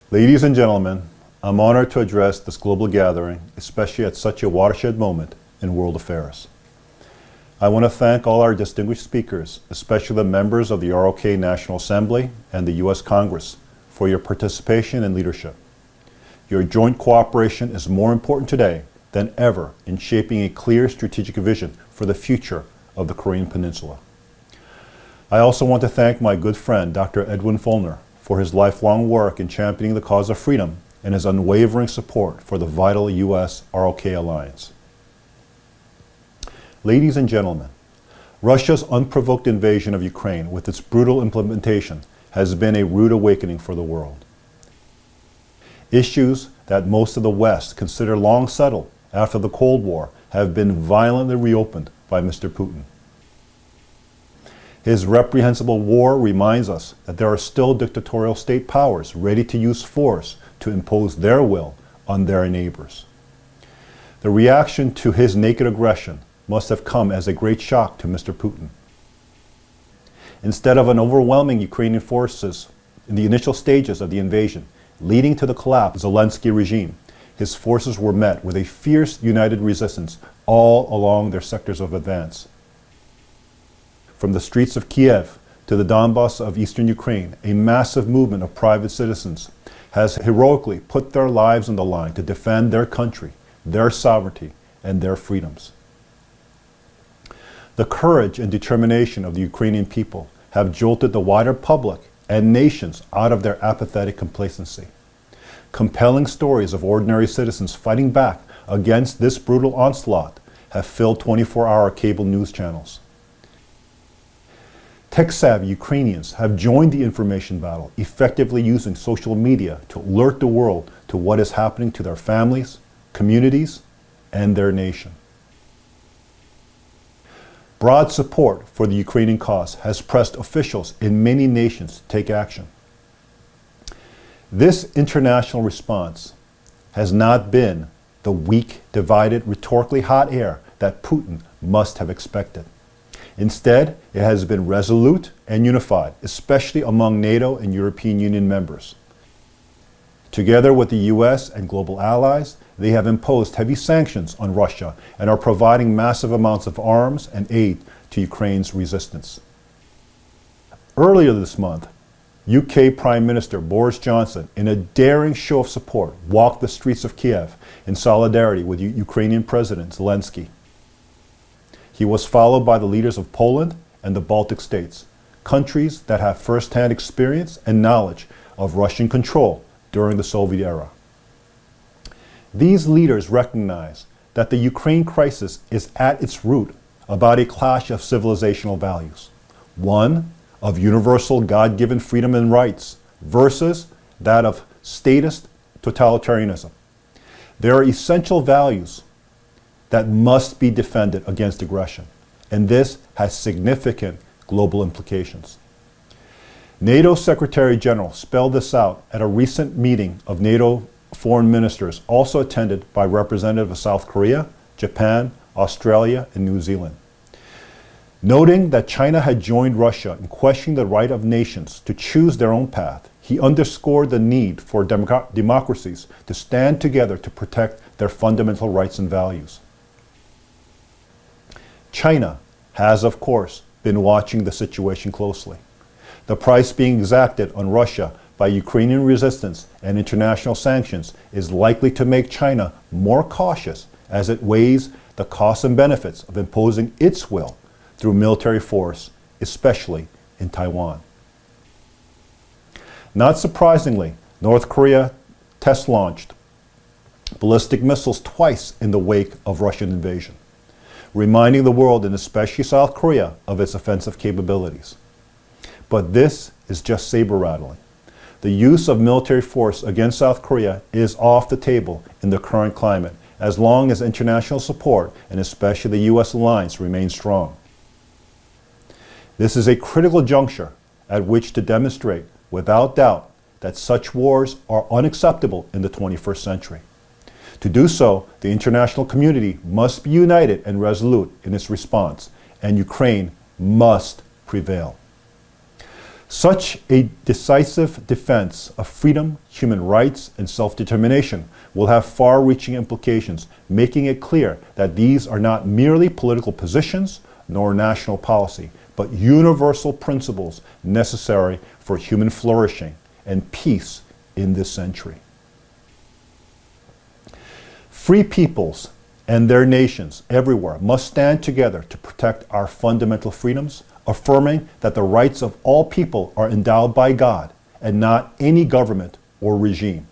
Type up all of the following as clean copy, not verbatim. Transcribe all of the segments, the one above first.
Ladies and gentlemen, I'm honored to address this global gathering, especially at such a watershed moment in world affairs. I want to thank all our distinguished speakers, especially the members of the ROK National Assembly and the U.S. Congress, for your participation and leadership. Your joint cooperation is more important today than ever in shaping a clear strategic vision for the future of the Korean Peninsula. I also want to thank my good friend, Dr. Edwin Follner, for his lifelong work in championing the cause of freedom and his unwavering support for the vital U.S.-ROK alliance. Ladies and gentlemen, Russia's unprovoked invasion of Ukraine with its brutal implementation has been a rude awakening for the world. Issues that most of the West consider long settled after the Cold War have been violently reopened by Mr. Putin. His reprehensible war reminds us that there are still dictatorial state powers ready to use force to impose their will on their neighbors. The reaction to his naked aggression must have come as a great shock to Mr. Putin. Instead of an overwhelming Ukrainian forces in the initial stages of the invasion, leading to the collapse of the Zelensky regime, his forces were met with a fierce united resistance all along their sectors of advance. From the streets of Kiev to the Donbass of eastern Ukraine, a massive movement of private citizens has heroically put their lives on the line to defend their country, their sovereignty, and their freedoms. The courage and determination of the Ukrainian people have jolted the wider public and nations out of their apathetic complacency. Compelling stories of ordinary citizens fighting back against this brutal onslaught have filled 24-hour cable news channels. Tech-savvy Ukrainians have joined the information battle, effectively using social media to alert the world to what is happening to their families, communities, and their nation. Broad support for the Ukrainian cause has pressed officials in many nations to take action. This international response has not been the weak, divided, rhetorically hot air that Putin must have expected. Instead, it has been resolute and unified, especially among NATO and European Union members. Together with the US and global allies, they have imposed heavy sanctions on Russia and are providing massive amounts of arms and aid to Ukraine's resistance. Earlier this month, UK Prime Minister Boris Johnson, in a daring show of support, walked the streets of Kiev in solidarity with Ukrainian President Zelensky. He was followed by the leaders of Poland and the Baltic states, countries that have first-hand experience and knowledge of Russian control during the Soviet era. These leaders recognize that the Ukraine crisis is at its root about a clash of civilizational values. One of universal God-given freedom and rights versus that of statist totalitarianism. There are essential values that must be defended against aggression, and this has significant global implications. NATO Secretary General spelled this out at a recent meeting of NATO foreign ministers, also attended by representatives of South Korea, Japan, Australia, and New Zealand. Noting that China had joined Russia in questioning the right of nations to choose their own path, he underscored the need for democracies to stand together to protect their fundamental rights and values. China has, of course, been watching the situation closely. The price being exacted on Russia by Ukrainian resistance and international sanctions is likely to make China more cautious as it weighs the costs and benefits of imposing its will through military force, especially in Taiwan. Not surprisingly, North Korea test-launched ballistic missiles twice in the wake of Russian invasion, reminding the world, and especially South Korea, of its offensive capabilities. But this is just saber-rattling. The use of military force against South Korea is off the table in the current climate, as long as international support, and especially the U.S. alliance, remains strong. This is a critical juncture at which to demonstrate, without doubt, that such wars are unacceptable in the 21st century. To do so, the international community must be united and resolute in its response, and Ukraine must prevail. Such a decisive defense of freedom, human rights, and self-determination will have far-reaching implications, making it clear that these are not merely political positions nor national policy, but universal principles necessary for human flourishing and peace in this century. Free peoples and their nations everywhere must stand together to protect our fundamental freedoms, affirming that the rights of all people are endowed by God and not any government or regime.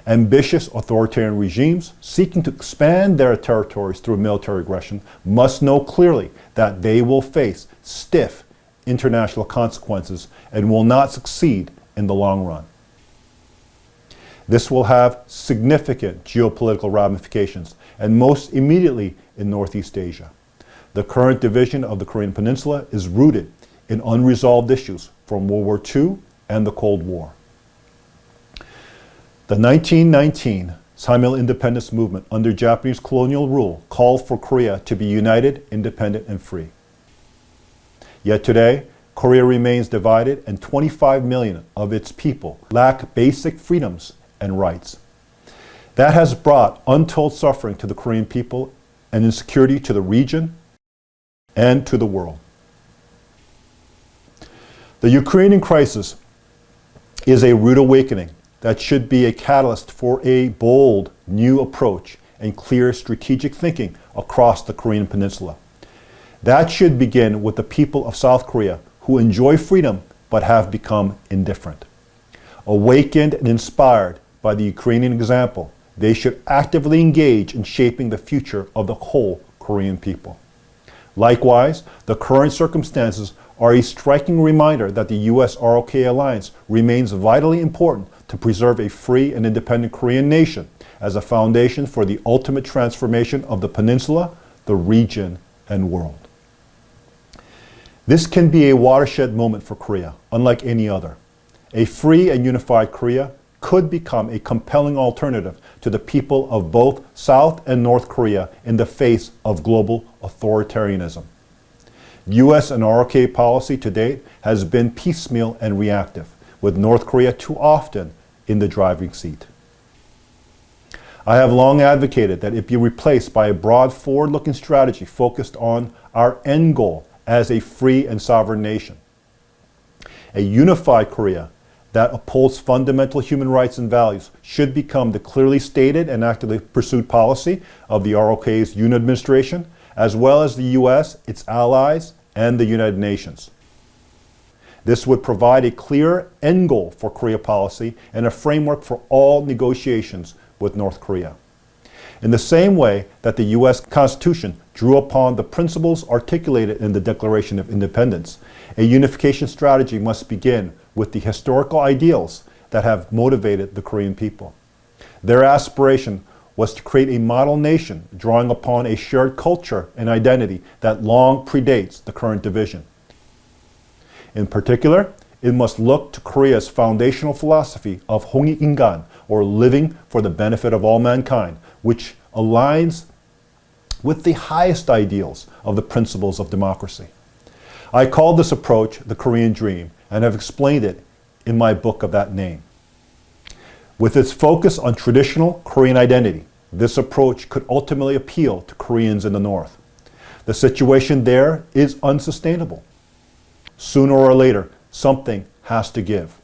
Ambitious authoritarian regimes seeking to expand their territories through military aggression must know clearly that they will face stiff international consequences and will not succeed in the long run. This will have significant geopolitical ramifications, and most immediately in Northeast Asia. The current division of the Korean Peninsula is rooted in unresolved issues from World War II and the Cold War. The 1919 Samil independence movement under Japanese colonial rule called for Korea to be united, independent, and free. Yet today, Korea remains divided and 25 million of its people lack basic freedoms and rights. That has brought untold suffering to the Korean people and insecurity to the region and to the world. The Ukrainian crisis is a rude awakening that should be a catalyst for a bold new approach and clear strategic thinking across the Korean Peninsula. That should begin with the people of South Korea who enjoy freedom but have become indifferent. Awakened and inspired by the Ukrainian example, they should actively engage in shaping the future of the whole Korean people. Likewise, the current circumstances are a striking reminder that the US-ROK alliance remains vitally important to preserve a free and independent Korean nation as a foundation for the ultimate transformation of the peninsula, the region, and world. This can be a watershed moment for Korea, unlike any other. A free and unified Korea could become a compelling alternative to the people of both South and North Korea in the face of global authoritarianism. US and ROK policy to date has been piecemeal and reactive, with North Korea too often in the driving seat. I have long advocated that it be replaced by a broad forward-looking strategy focused on our end goal as a free and sovereign nation. A unified Korea that upholds fundamental human rights and values should become the clearly stated and actively pursued policy of the ROK's UN administration, as well as the US, its allies, and the United Nations. This would provide a clear end goal for Korea policy and a framework for all negotiations with North Korea. In the same way that the US Constitution drew upon the principles articulated in the Declaration of Independence, a unification strategy must begin with the historical ideals that have motivated the Korean people. Their aspiration was to create a model nation drawing upon a shared culture and identity that long predates the current division. In particular, it must look to Korea's foundational philosophy of Hongik-ingan, or living for the benefit of all mankind, which aligns with the highest ideals of the principles of democracy. I call this approach the Korean Dream and have explained it in my book of that name. With its focus on traditional Korean identity, this approach could ultimately appeal to Koreans in the North. The situation there is unsustainable. Sooner or later, something has to give.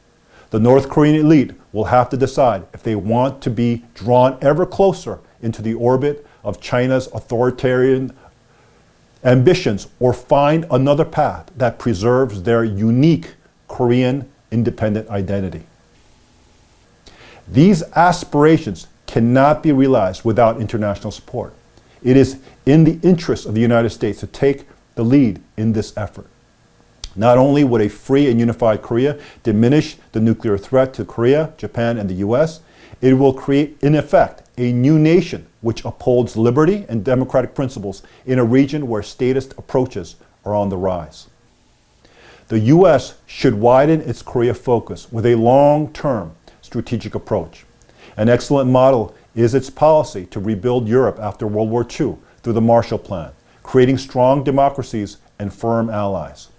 The North Korean elite will have to decide if they want to be drawn ever closer into the orbit of China's authoritarian ambitions or find another path that preserves their unique Korean independent identity. These aspirations cannot be realized without international support. It is in the interest of the United States to take the lead in this effort. Not only would a free and unified Korea diminish the nuclear threat to Korea, Japan, and the US, it will create, in effect, a new nation which upholds liberty and democratic principles in a region where statist approaches are on the rise. The US should widen its Korea focus with a long-term strategic approach. An excellent model is its policy to rebuild Europe after World War II through the Marshall Plan, creating strong democracies and firm allies.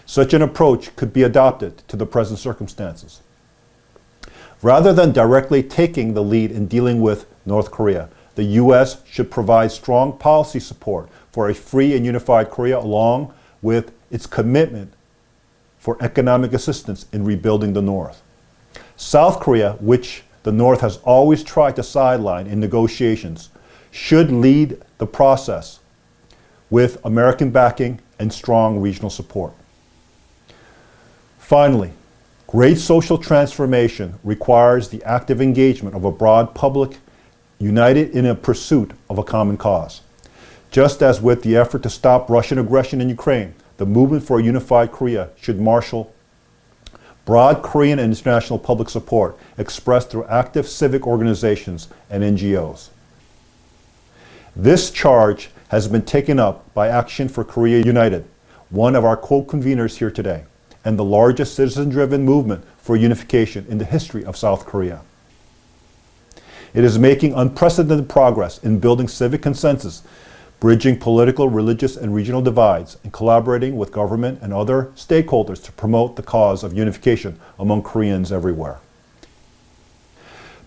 Such an approach could be adopted to the present circumstances. Rather than directly taking the lead in dealing with North Korea, the U.S. should provide strong policy support for a free and unified Korea, along with its commitment for economic assistance in rebuilding the North. South Korea, which the North has always tried to sideline in negotiations, should lead the process with American backing and strong regional support. Finally, great social transformation requires the active engagement of a broad public united in a pursuit of a common cause. Just as with the effort to stop Russian aggression in Ukraine, the movement for a unified Korea should marshal broad Korean and international public support expressed through active civic organizations and NGOs. This charge has been taken up by Action for Korea United, one of our co-conveners here today, and the largest citizen-driven movement for unification in the history of South Korea. It is making unprecedented progress in building civic consensus, bridging political, religious, and regional divides, and collaborating with government and other stakeholders to promote the cause of unification among Koreans everywhere.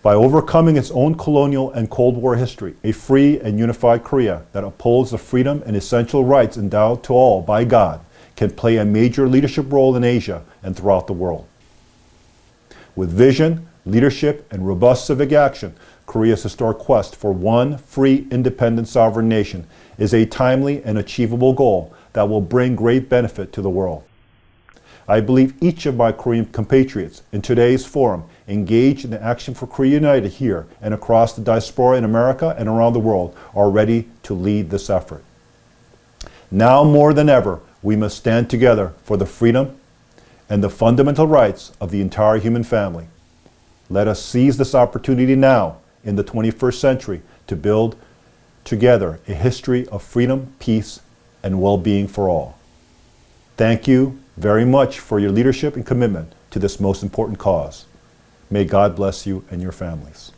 By overcoming its own colonial and Cold War history, a free and unified Korea that upholds the freedom and essential rights endowed to all by God can play a major leadership role in Asia and throughout the world. With vision, leadership, and robust civic action, Korea's historic quest for one free, independent, sovereign nation is a timely and achievable goal that will bring great benefit to the world. I believe each of my Korean compatriots in today's forum engaged in the Action for Korea United here and across the diaspora in America and around the world are ready to lead this effort. Now more than ever, we must stand together for the freedom and the fundamental rights of the entire human family. Let us seize this opportunity now in the 21st century to build together a history of freedom, peace, and well-being for all. Thank you very much for your leadership and commitment to this most important cause. May God bless you and your families.